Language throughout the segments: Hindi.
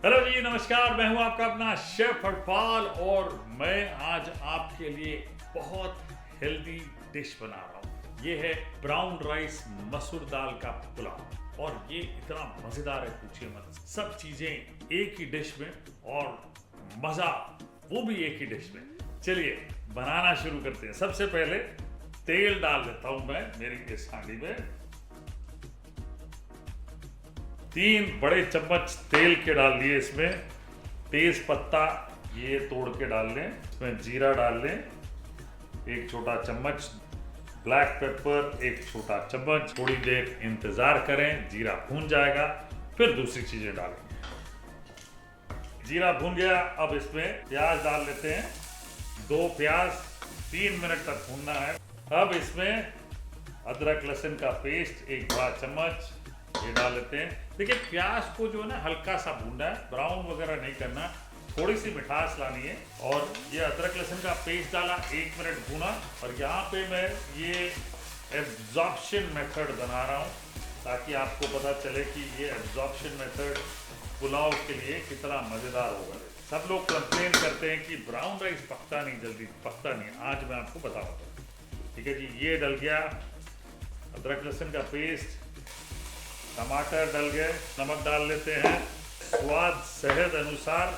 हेलो जी, नमस्कार। मैं हूं आपका अपना शेफ हरपाल और मैं आज आपके लिए बहुत हेल्दी डिश बना रहा हूं। ये है ब्राउन राइस मसूर दाल का पुलाव और ये इतना मजेदार है, पूछिए मत। सब चीजें एक ही डिश में और मजा वो भी एक ही डिश में। चलिए बनाना शुरू करते हैं। सबसे पहले तेल डाल देता हूं मैं मेरी इस हांडी में। 3 बड़े चम्मच तेल के डाल दिए इसमें। तेज पत्ता ये तोड़ के डाल लें। इसमें जीरा डाल लें 1 छोटा चम्मच। ब्लैक पेपर 1 छोटा चम्मच। थोड़ी देर इंतजार करें, जीरा भून जाएगा, फिर दूसरी चीजें डालेंगे। जीरा भून गया, अब इसमें प्याज डाल लेते हैं। 2 प्याज 3 मिनट तक भूनना है। अब इसमें अदरक लहसुन का पेस्ट 1 बड़ा चम्मच ये डाल लेते हैं। देखिए प्याज को जो है ना हल्का सा भूनना है, ब्राउन वगैरह नहीं करना, थोड़ी सी मिठास लानी है। और ये अदरक लहसुन का पेस्ट डाला, 1 मिनट भूना। और यहाँ पे मैं ये एब्जॉर्प्शन मेथड बना रहा हूँ ताकि आपको पता चले कि ये एब्जॉर्प्शन मेथड पुलाव के लिए कितना मज़ेदार होगा। सब लोग कंप्लेन करते हैं कि ब्राउन राइस पकता नहीं, जल्दी पकता नहीं। आज मैं आपको बताऊँगा। ठीक है जी, ये डल गया अदरक लहसुन का पेस्ट। टमाटर डल गए, नमक डाल लेते हैं स्वाद सेहत अनुसार,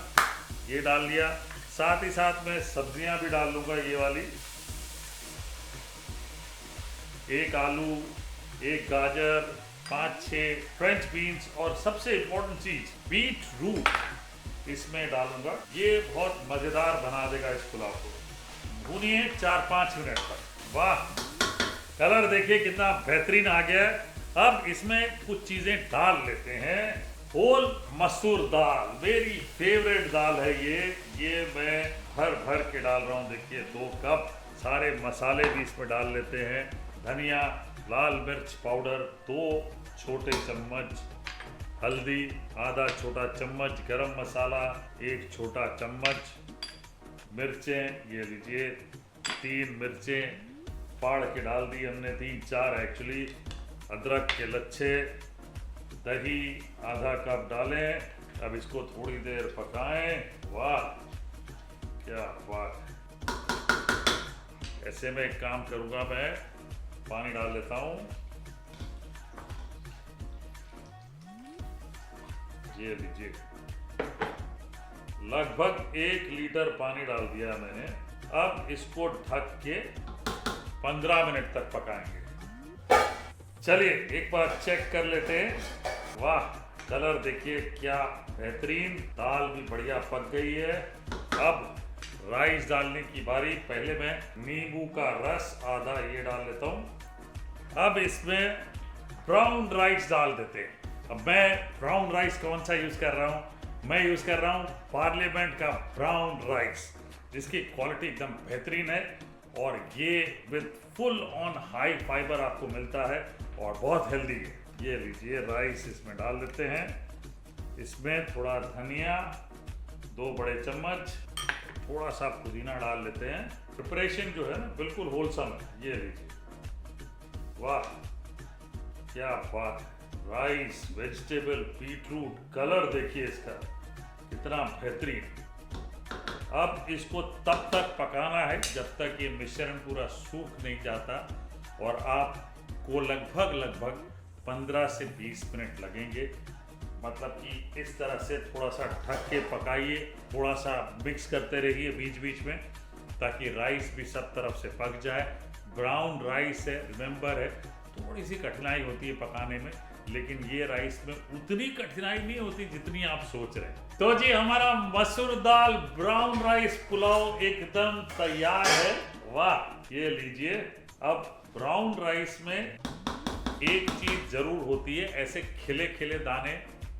ये डाल लिया। साथ ही साथ में सब्जियां भी डाल लूंगा, ये वाली 1 आलू, 1 गाजर, 5-6 फ्रेंच बीन्स और सबसे इम्पोर्टेंट चीज बीट रूट इसमें डालूंगा। ये बहुत मजेदार बना देगा इस पुलाव को। भूनिए 4-5 मिनट तक। वाह, कलर देखिए कितना बेहतरीन आ गया है। अब इसमें कुछ चीजें डाल लेते हैं। होल मसूर दाल, मेरी फेवरेट दाल है ये मैं भर के डाल रहा हूँ। देखिए 2 कप। सारे मसाले भी इसमें डाल लेते हैं। धनिया, लाल मिर्च पाउडर 2 छोटे चम्मच, हल्दी आधा छोटा चम्मच, गरम मसाला 1 छोटा चम्मच, मिर्चें ये लीजिए 3 मिर्चें फाड़ के डाल दी हमने, 3-4 एक्चुअली। अदरक के लच्छे, दही आधा कप डालें। अब इसको थोड़ी देर पकाएं। वाह क्या बात। ऐसे में एक काम करूंगा, मैं पानी डाल लेता हूं। ये लीजिए लगभग 1 लीटर पानी डाल दिया मैंने। अब इसको ढक के 15 मिनट तक पकाएंगे। चलिए एक बार चेक कर लेते हैं। वाह, कलर देखिए क्या बेहतरीन, दाल भी बढ़िया पक गई है। अब राइस डालने की बारी। पहले मैं नींबू का रस आधा ये डाल लेता हूँ। अब इसमें ब्राउन राइस डाल देते हैं। अब मैं ब्राउन राइस कौन सा यूज़ कर रहा हूँ? मैं यूज़ कर रहा हूँ पार्लियामेंट का ब्राउन राइस, जिसकी क्वालिटी एकदम बेहतरीन है और ये with full on high fibre आपको मिलता है और बहुत हेल्दी है। ये लीजिए राइस इसमें डाल देते हैं। इसमें थोड़ा धनिया 2 बड़े चम्मच, थोड़ा सा पुदीना डाल लेते हैं। प्रिपरेशन जो है ना बिल्कुल होलसम है। ये लीजिए, वाह क्या बात। राइस, वेजिटेबल, बीटरूट, कलर देखिए इसका कितना बेहतरीन। अब इसको तब तक पकाना है जब तक ये मिश्रण पूरा सूख नहीं जाता और आपको लगभग 15 से 20 मिनट लगेंगे। मतलब कि इस तरह से थोड़ा सा ढक के पकाइए, थोड़ा सा मिक्स करते रहिए बीच बीच में ताकि राइस भी सब तरफ से पक जाए। ब्राउन राइस है, रिमेंबर है, थोड़ी सी कठिनाई होती है पकाने में, लेकिन ये राइस में उतनी कठिनाई नहीं होती जितनी आप सोच रहे हैं। तो जी हमारा मसूर दाल ब्राउन राइस पुलाव एकदम तैयार है। वाह, ये लीजिए। अब ब्राउन राइस में एक चीज जरूर होती है, ऐसे खिले खिले दाने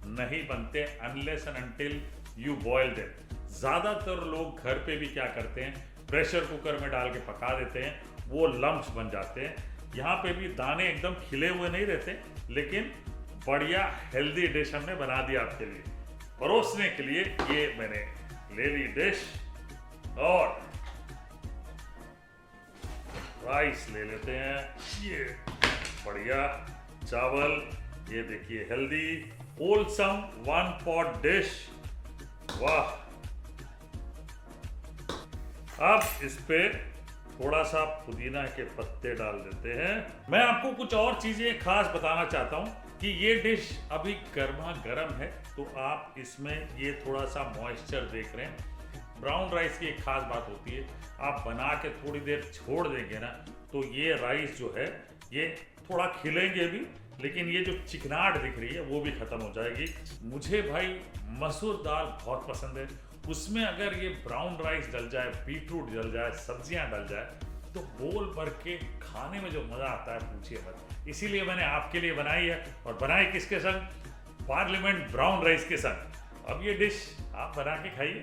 नहीं बनते unless and until you boil them. ज्यादातर लोग घर पे भी क्या करते हैं, प्रेशर कुकर में डाल के पका देते हैं, वो लम्प्स बन जाते हैं। यहाँ पे भी दाने एकदम खिले हुए नहीं रहते, लेकिन बढ़िया हेल्दी डिश हमने बना दी आपके लिए। परोसने के लिए ये मैंने ले ली डिश और राइस ले लेते हैं। ये बढ़िया चावल, ये देखिए हेल्दी होलसम 1 पॉट डिश वाह। अब इस पे थोड़ा सा पुदीना के पत्ते डाल देते हैं। मैं आपको कुछ और चीजें खास बताना चाहता हूँ कि ये डिश अभी गर्मा गर्म है, तो आप इसमें ये थोड़ा सा मॉइस्चर देख रहे हैं। ब्राउन राइस की एक खास बात होती है, आप बना के थोड़ी देर छोड़ देंगे ना, तो ये राइस जो है ये थोड़ा खिलेंगे भी, लेकिन ये जो चिकनाहट दिख रही है वो भी खत्म हो जाएगी। मुझे भाई मसूर दाल बहुत पसंद है, उसमें अगर ये ब्राउन राइस डल जाए, बीटरूट डल जाए, सब्जियां डल जाए, तो बोल भर के खाने में जो मजा आता है पूछिए मत। इसीलिए मैंने आपके लिए बनाई है, और बनाई किसके संग? पार्लियामेंट ब्राउन राइस के संग। अब ये डिश आप बना के खाइए।